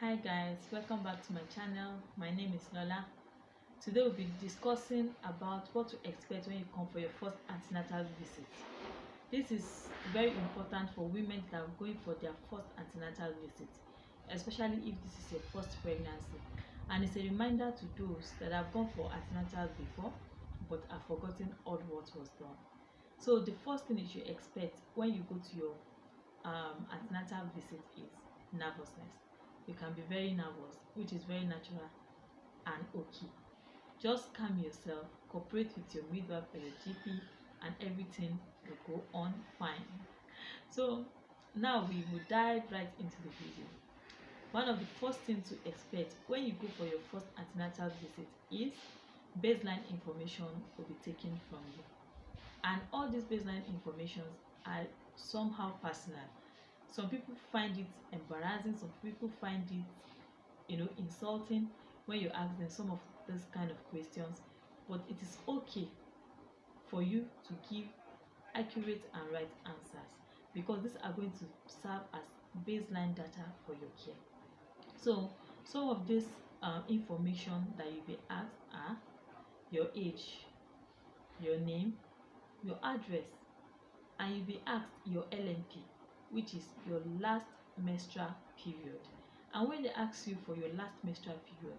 Hi guys, welcome back to my channel. My name is Lola. Today we'll be discussing about what to expect when you come for your first antenatal visit. This is very important for women that are going for their first antenatal visit, especially if this is your first pregnancy. And it's a reminder to those that have gone for antenatal before but have forgotten all what was done. So the first thing you should expect when you go to your antenatal visit is nervousness. You can be very nervous, which is very natural and okay. Just calm yourself, cooperate with your midwife or your GP, and everything will go on fine. So now we will dive right into the video. One of the first things to expect when you go for your first antenatal visit is baseline information will be taken from you. And all these baseline informations are somehow personal. Some people find it embarrassing, some people find it insulting when you ask them some of this kind of questions, but it is okay for you to give accurate and right answers because these are going to serve as baseline data for your care. So some of this information that you'll be asked are your age, your name, your address, and you'll be asked your LMP, which is your last menstrual period. And when they ask you for your last menstrual period,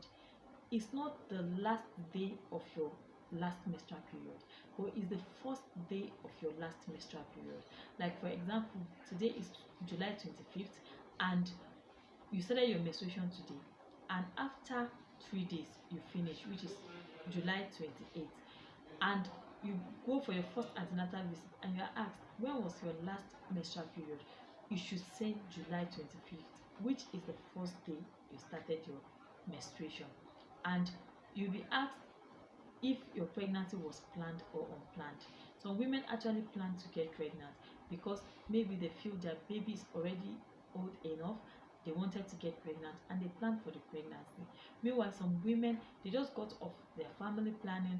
it's not the last day of your last menstrual period, but it's the first day of your last menstrual period. Like for example, today is July 25th and you started your menstruation today, and after 3 days you finish, which is July 28th, and you go for your first antenatal visit and you are asked when was your last menstrual period, you should say July 25th, which is the first day you started your menstruation. And you'll be asked if your pregnancy was planned or unplanned. Some women actually plan to get pregnant because maybe they feel their baby is already old enough, they wanted to get pregnant and they planned for the pregnancy. Meanwhile, some women, they just got off their family planning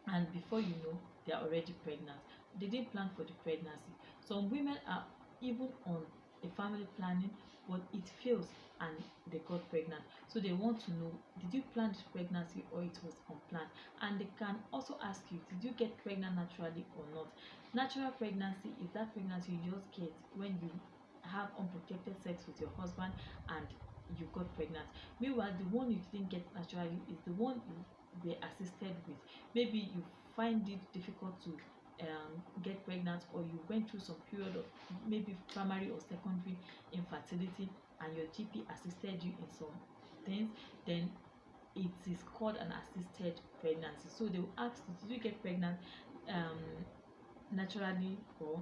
and before you know, they are already pregnant. They didn't plan for the pregnancy. Some women are even on a family planning, but it fails and they got pregnant. So they want to know, did you plan the pregnancy or it was unplanned? And they can also ask you, did you get pregnant naturally or not? Natural pregnancy is that pregnancy you just get when you have unprotected sex with your husband and you got pregnant. Meanwhile, the one you didn't get naturally is the one you were assisted with. Maybe you find it difficult to get pregnant, or you went through some period of maybe primary or secondary infertility and your GP assisted you in some things, then it is called an assisted pregnancy. So they will ask you, did you get pregnant naturally or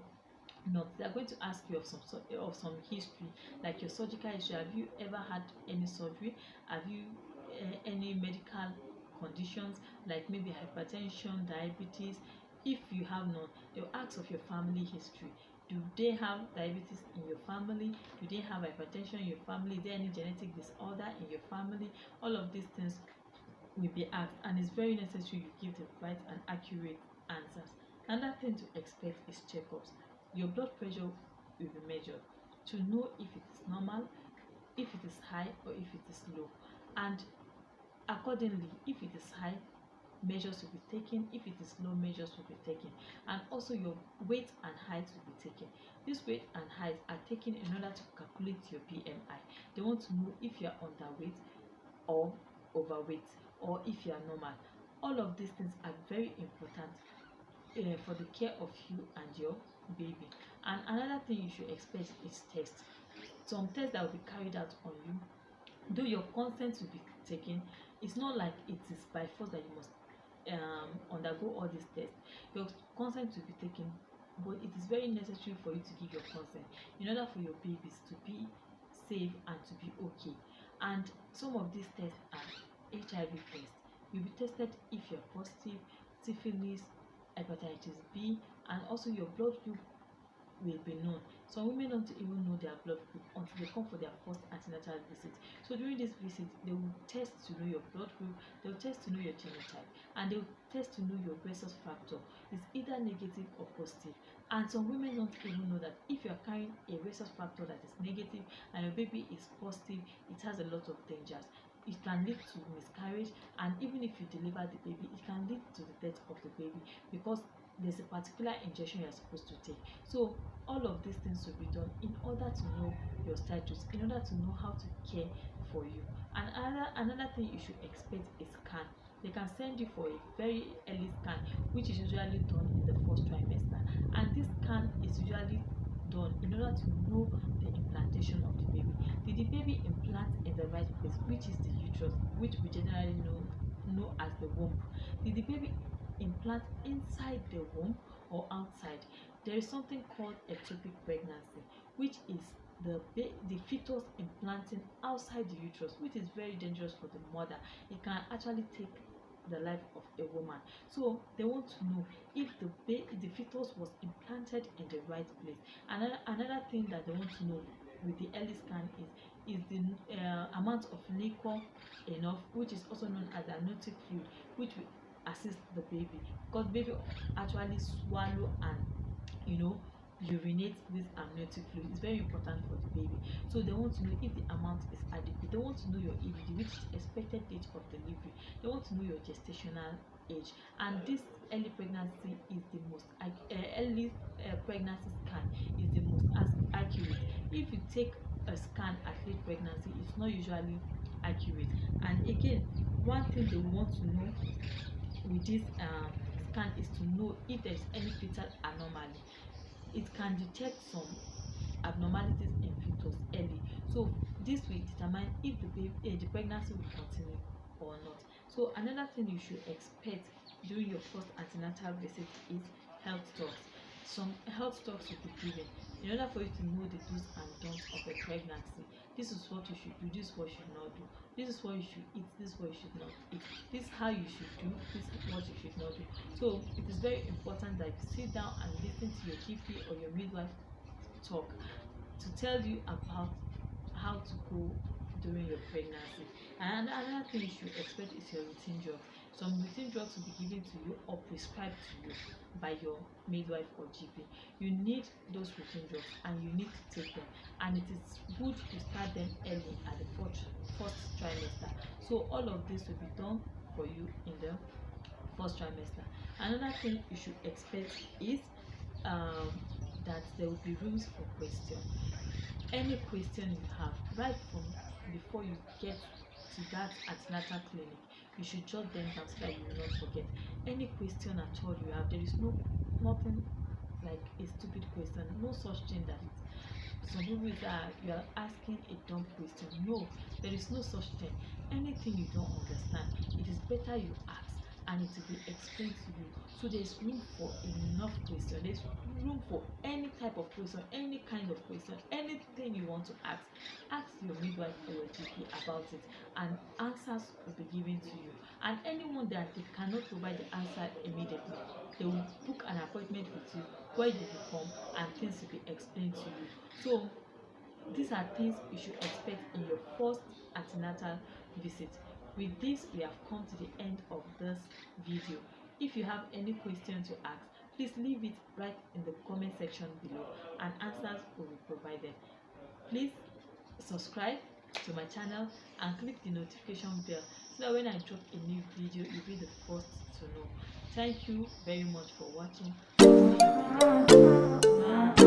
not? They are going to ask you of some history, like your surgical history. Have you ever had any surgery? Have you any medical conditions like maybe hypertension, diabetes? If you have none, they'll ask of your family history. Do they have diabetes in your family? Do they have hypertension in your family? Is there any genetic disorder in your family? All of these things will be asked, and it's very necessary you give the right and accurate answers. Another thing to expect is checkups. Your blood pressure will be measured to know if it is normal, if it is high, or if it is low. And accordingly, if it is high, measures will be taken. If it is low, measures will be taken. And also your weight and height will be taken. This weight and height are taken in order to calculate your BMI. They want to know if you are underweight or overweight, or if you are normal. All of these things are very important for the care of you and your baby. And another thing you should expect is tests. Some tests that will be carried out on you, though your consent will be taken. It's not like it is by force that you must undergo all these tests. Your consent will be taken, but it is very necessary for you to give your consent in order for your babies to be safe and to be okay. And some of these tests are HIV tests. You'll be tested if you're positive, syphilis, hepatitis B, and also your blood group will be known. Some women don't even know their blood group until they come for their first antenatal visit. So during this visit, they will test to know your blood group, they will test to know your genotype, and they will test to know your rhesus factor is either negative or positive. And some women don't even know that if you are carrying a rhesus factor that is negative and your baby is positive, it has a lot of dangers. It can lead to miscarriage, and even if you deliver the baby, it can lead to the death of the baby because there's a particular injection you're supposed to take. So all of these things will be done in order to know your status, in order to know how to care for you. And another thing you should expect is scan. They can send you for a very early scan, which is usually done in the first trimester, and this scan is usually done in order to know the implantation of the baby. Did the baby implant in the right place, which is the uterus, which we generally know as the womb? Did the baby implant inside the womb or outside? There is something called ectopic pregnancy, which is the fetus implanting outside the uterus, which is very dangerous for the mother. It can actually take the life of a woman. So they want to know if the fetus was implanted in the right place. Another thing that they want to know with the early scan is the amount of liquor enough, which is also known as amniotic fluid, which will assist the baby, because baby actually swallow and urinate this amniotic fluid. Is very important for the baby. So they want to know if the amount is adequate. They want to know your EDD, which is expected date of delivery. They want to know your gestational age. And this early pregnancy is the most early pregnancy scan is the most accurate. If you take a scan at late pregnancy, it's not usually accurate. And again, one thing they want to know with this scan is to know if there is any fetal anomaly. It can detect some abnormalities in fetus early, so this will determine if the pregnancy will continue or not. So another thing you should expect during your first antenatal visit is health talks. Some health talks will be given in order for you to know the do's and don'ts of a pregnancy. This is what you should do, this is what you should not do, this is what you should eat, this is what you should not eat, this is how you should do, this is what you should not do. So it is very important that you sit down and listen to your GP or your midwife talk to tell you about how to go during your pregnancy. And another thing you should expect is your routine drugs. Some routine drugs will be given to you or prescribed to you by your midwife or GP. You need those routine drugs and you need to take them, and it is good to start them early at the first trimester. So all of this will be done for you in the first trimester. Another thing you should expect is that there will be rooms for question. Any question you have right from before you get to that antenatal clinic, you should jot them down so that you will not forget. Any question at all you have, there is nothing like a stupid question, no such thing that some people you are asking a dumb question. No, there is no such thing. Anything you don't understand, it is better you ask and it will be explained to you. So there's room for enough question. There's room for any type of question, any kind of question, anything you want to ask. Ask your midwife or your GP about it, and answers will be given to you. And anyone that they cannot provide the answer immediately, they will book an appointment with you where you will come and things will be explained to you. So these are things you should expect in your first antenatal visit. With this, we have come to the end of this video. If you have any question to ask, please leave it right in the comment section below and answers will be provided. Please subscribe to my channel and click the notification bell so that when I drop a new video, you'll be the first to know. Thank you very much for watching. See you again. Bye.